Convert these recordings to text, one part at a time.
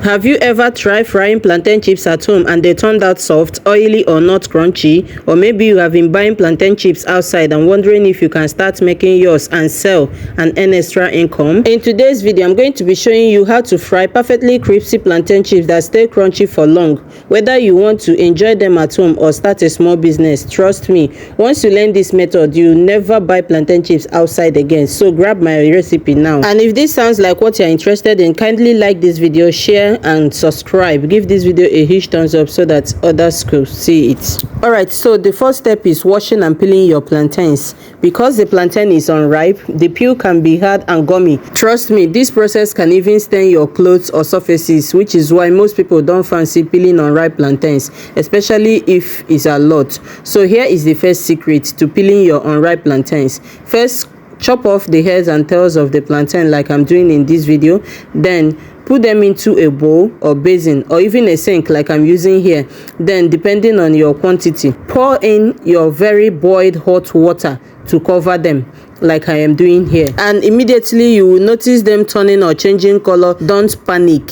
Have you ever tried frying plantain chips at home and they turned out soft, oily or not crunchy? Or maybe you have been buying plantain chips outside and wondering if you can start making yours and sell and earn extra income? In today's video, I'm going to be showing you how to fry perfectly crispy plantain chips that stay crunchy for long. Whether you want to enjoy them at home or start a small business, trust me, once you learn this method, you'll never buy plantain chips outside again. So grab my recipe now. And if this sounds like what you're interested in, kindly like this video, share and subscribe. Give this video a huge thumbs up so that others could see it. Alright, so the first step is washing and peeling your plantains. Because the plantain is unripe, the peel can be hard and gummy. Trust me, this process can even stain your clothes or surfaces, which is why most people don't fancy peeling unripe plantains, especially if it's a lot. So here is the first secret to peeling your unripe plantains. First, chop off the heads and tails of the plantain like I'm doing in this video. Then put them into a bowl or basin or even a sink like I'm using here. Then, depending on your quantity, pour in your very boiled hot water to cover them like I am doing here. And immediately you will notice them turning or changing color. Don't panic.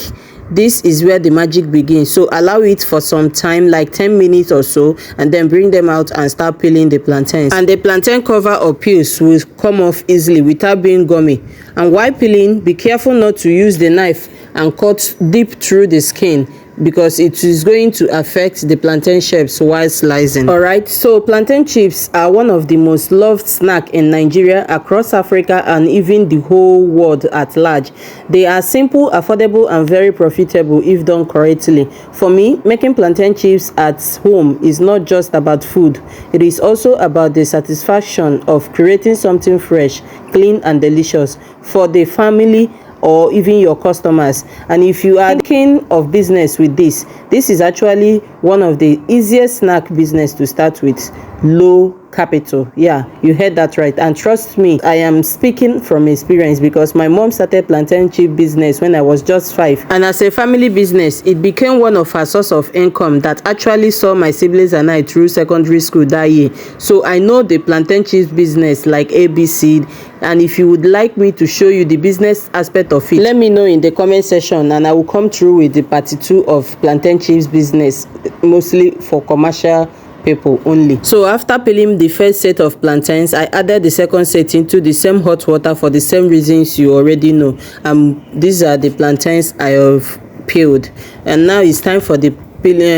This is where the magic begins. So allow it for some time, like 10 minutes or so, and then bring them out and start peeling the plantains. And the plantain cover or peels will come off easily without being gummy. And while peeling, be careful not to use the knife and cut deep through the skin, because it is going to affect the plantain shapes while slicing. Alright, so plantain chips are one of the most loved snacks in Nigeria, across Africa, and even the whole world at large. They are simple, affordable, and very profitable if done correctly. For me, making plantain chips at home is not just about food. It is also about the satisfaction of creating something fresh, clean, and delicious for the family or even your customers. And if you are thinking of business with this is actually one of the easiest snack business to start with. Low capital. Yeah, you heard that right. And trust me, I am speaking from experience, because my mom started plantain chip business when I was just 5, and as a family business, it became one of her source of income that actually saw my siblings and I through secondary school that year. So I know the plantain chips business like ABC. And if you would like me to show you the business aspect of it, let me know in the comment section, and I will come through with the part 2 of plantain chips business, mostly for commercial people only. So after peeling the first set of plantains, I added the second set into the same hot water for the same reasons you already know. These are the plantains I have peeled, and now it's time for the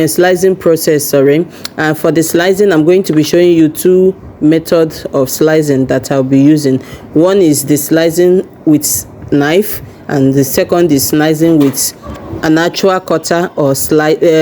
slicing process. And for the slicing, I'm going to be showing you 2 methods of slicing that I'll be using. One is the slicing with knife, and the second is slicing with an actual cutter or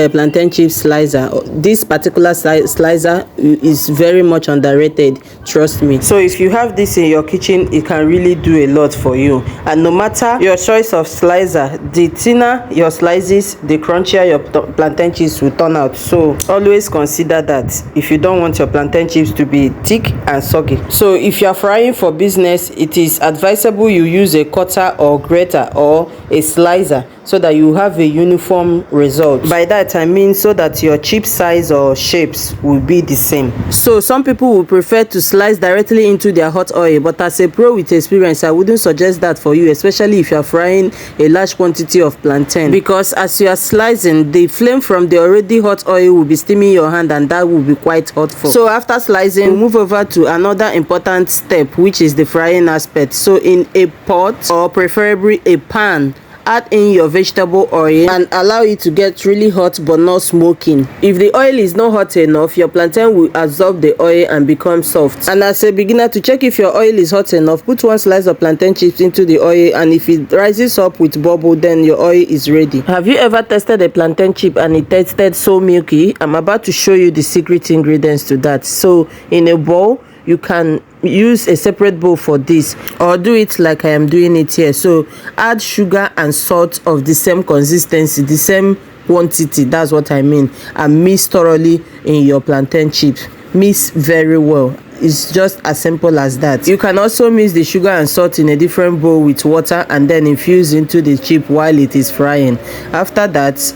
plantain chip slicer. This particular slicer is very much underrated, trust me. So if you have this in your kitchen, it can really do a lot for you. And no matter your choice of slicer, the thinner your slices, the crunchier your plantain chips will turn out. So always consider that if you don't want your plantain chips to be thick and soggy. So if you are frying for business, it is advisable you use a cutter or grater or a slicer, so that you have a uniform result. By that I mean so that your chip size or shapes will be the same. So some people will prefer to slice directly into their hot oil, but as a pro with experience, I wouldn't suggest that for you, especially if you are frying a large quantity of plantain, because as you are slicing, the flame from the already hot oil will be steaming your hand, and that will be quite hurtful. So after slicing, we'll move over to another important step, which is the frying aspect. So in a pot, or preferably a pan, add in your vegetable oil and allow it to get really hot but not smoking. If the oil is not hot enough, your plantain will absorb the oil and become soft. And as a beginner, to check if your oil is hot enough, put 1 slice of plantain chips into the oil, and if it rises up with bubble, then your oil is ready. Have you ever tested a plantain chip and it tasted so milky? I'm about to show you the secret ingredients to that. So in a bowl, you can use a separate bowl for this, or do it like I am doing it here. So add sugar and salt of the same consistency, the same quantity, that's what I mean, and mix thoroughly in your plantain chips. Mix very well. It's just as simple as that. You can also mix the sugar and salt in a different bowl with water and then infuse into the chip while it is frying. After that,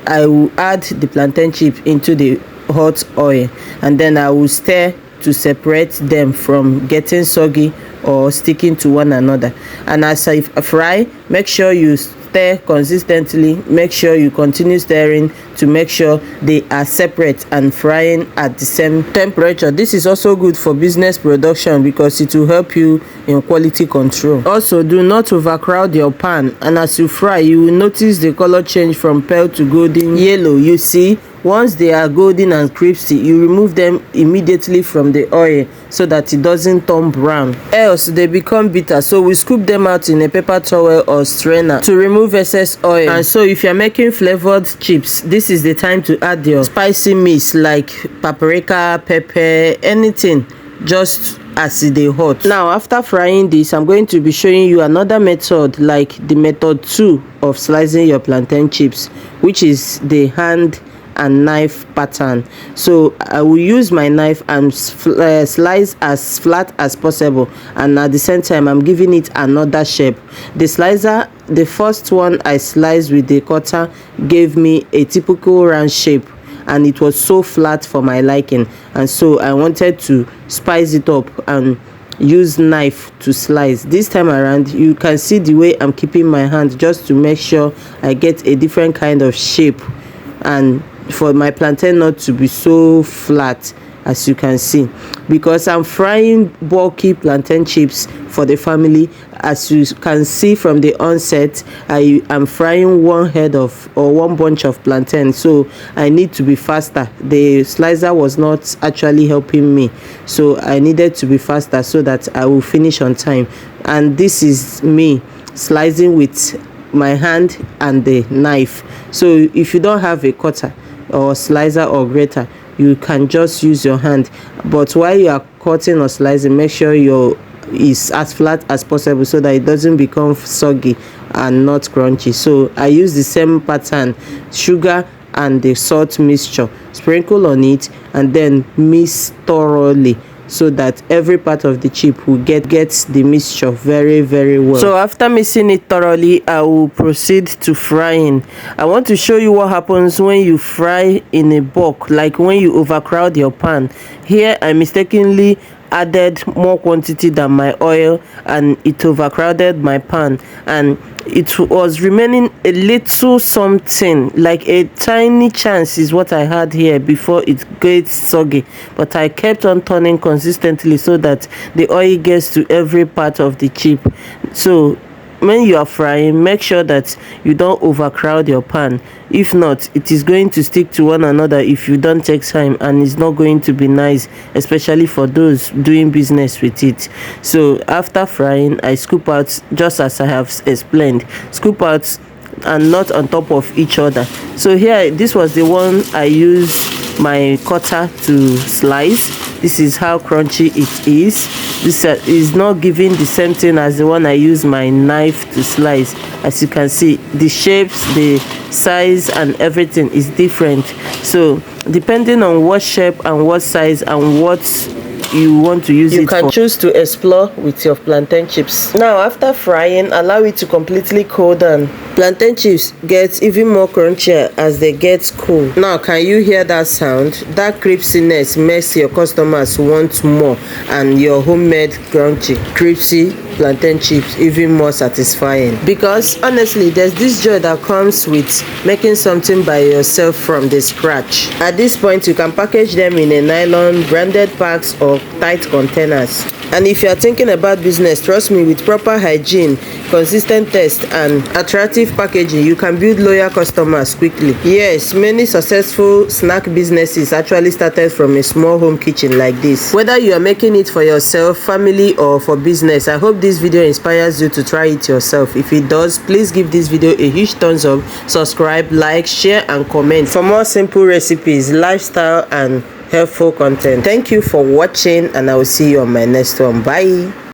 I will add the plantain chip into the hot oil, and then I will stir to separate them from getting soggy or sticking to one another. And as I fry, make sure you stir consistently. Make sure you continue stirring to make sure they are separate and frying at the same temperature. This is also good for business production because it will help you in quality control. Also, do not overcrowd your pan, and as you fry, you will notice the color change from pale to golden yellow. You see, once they are golden and crispy, you remove them immediately from the oil so that it doesn't turn brown, else they become bitter. So we scoop them out in a paper towel or strainer to remove excess oil. And so if you're making flavored chips, this is the time to add your spicy mix like paprika, pepper, anything, just as it is hot. Now, after frying this, I'm going to be showing you another method, like the method 2 of slicing your plantain chips, which is the hand and knife pattern. So I will use my knife and slice as flat as possible, and at the same time I'm giving it another shape. The slicer, the first one I sliced with the cutter, gave me a typical round shape, and it was so flat for my liking, and so I wanted to spice it up and use knife to slice. This time around, you can see the way I'm keeping my hand just to make sure I get a different kind of shape, and for my plantain not to be so flat, as you can see, because I'm frying bulky plantain chips for the family. As you can see from the onset, I am frying one head of or one bunch of plantain, so I need to be faster. The slicer was not actually helping me, so I needed to be faster so that I will finish on time. And this is me slicing with my hand and the knife. So if you don't have a cutter or slicer or grater, you can just use your hand. But while you are cutting or slicing, make sure your is as flat as possible so that it doesn't become soggy and not crunchy. So I use the same pattern, sugar and the salt mixture, sprinkle on it and then mix thoroughly so that every part of the chip will get the mixture very well. So after mixing it thoroughly, I will proceed to frying. I want to show you what happens when you fry in a bulk, like when you overcrowd your pan. Here I mistakenly added more quantity than my oil, and it overcrowded my pan, and it was remaining a little something, like a tiny chance is what I had here before it gets soggy. But I kept on turning consistently so that the oil gets to every part of the chip. So when you are frying, make sure that you don't overcrowd your pan. If not, it is going to stick to one another if you don't take time, and it's not going to be nice, especially for those doing business with it. So after frying, I scoop out just as I have explained. Scoop out and not on top of each other. So here, this was the one I used my cutter to slice. This is how crunchy it is. This is not giving the same thing as the one I use my knife to slice. As you can see, the shapes, the size and everything is different. So depending on what shape and what size and what you want to use, you can choose to explore with your plantain chips. Now after frying, allow it to completely cool down. Plantain chips get even more crunchier as they get cool. Now can you hear that sound? That crispiness makes your customers want more, and your homemade crunchy crispy plantain chips even more satisfying. Because honestly, there's this joy that comes with making something by yourself from the scratch. At this point, you can package them in a nylon, branded packs or tight containers. And if you are thinking about business, trust me, with proper hygiene, consistent taste and attractive packaging, you can build loyal customers quickly. Yes, many successful snack businesses actually started from a small home kitchen like this. Whether you are making it for yourself, family or for business, I hope this video inspires you to try it yourself. If it does, please give this video a huge thumbs up, subscribe, like, share and comment for more simple recipes, lifestyle and helpful content. Thank you for watching, and I will see you on my next one. Bye.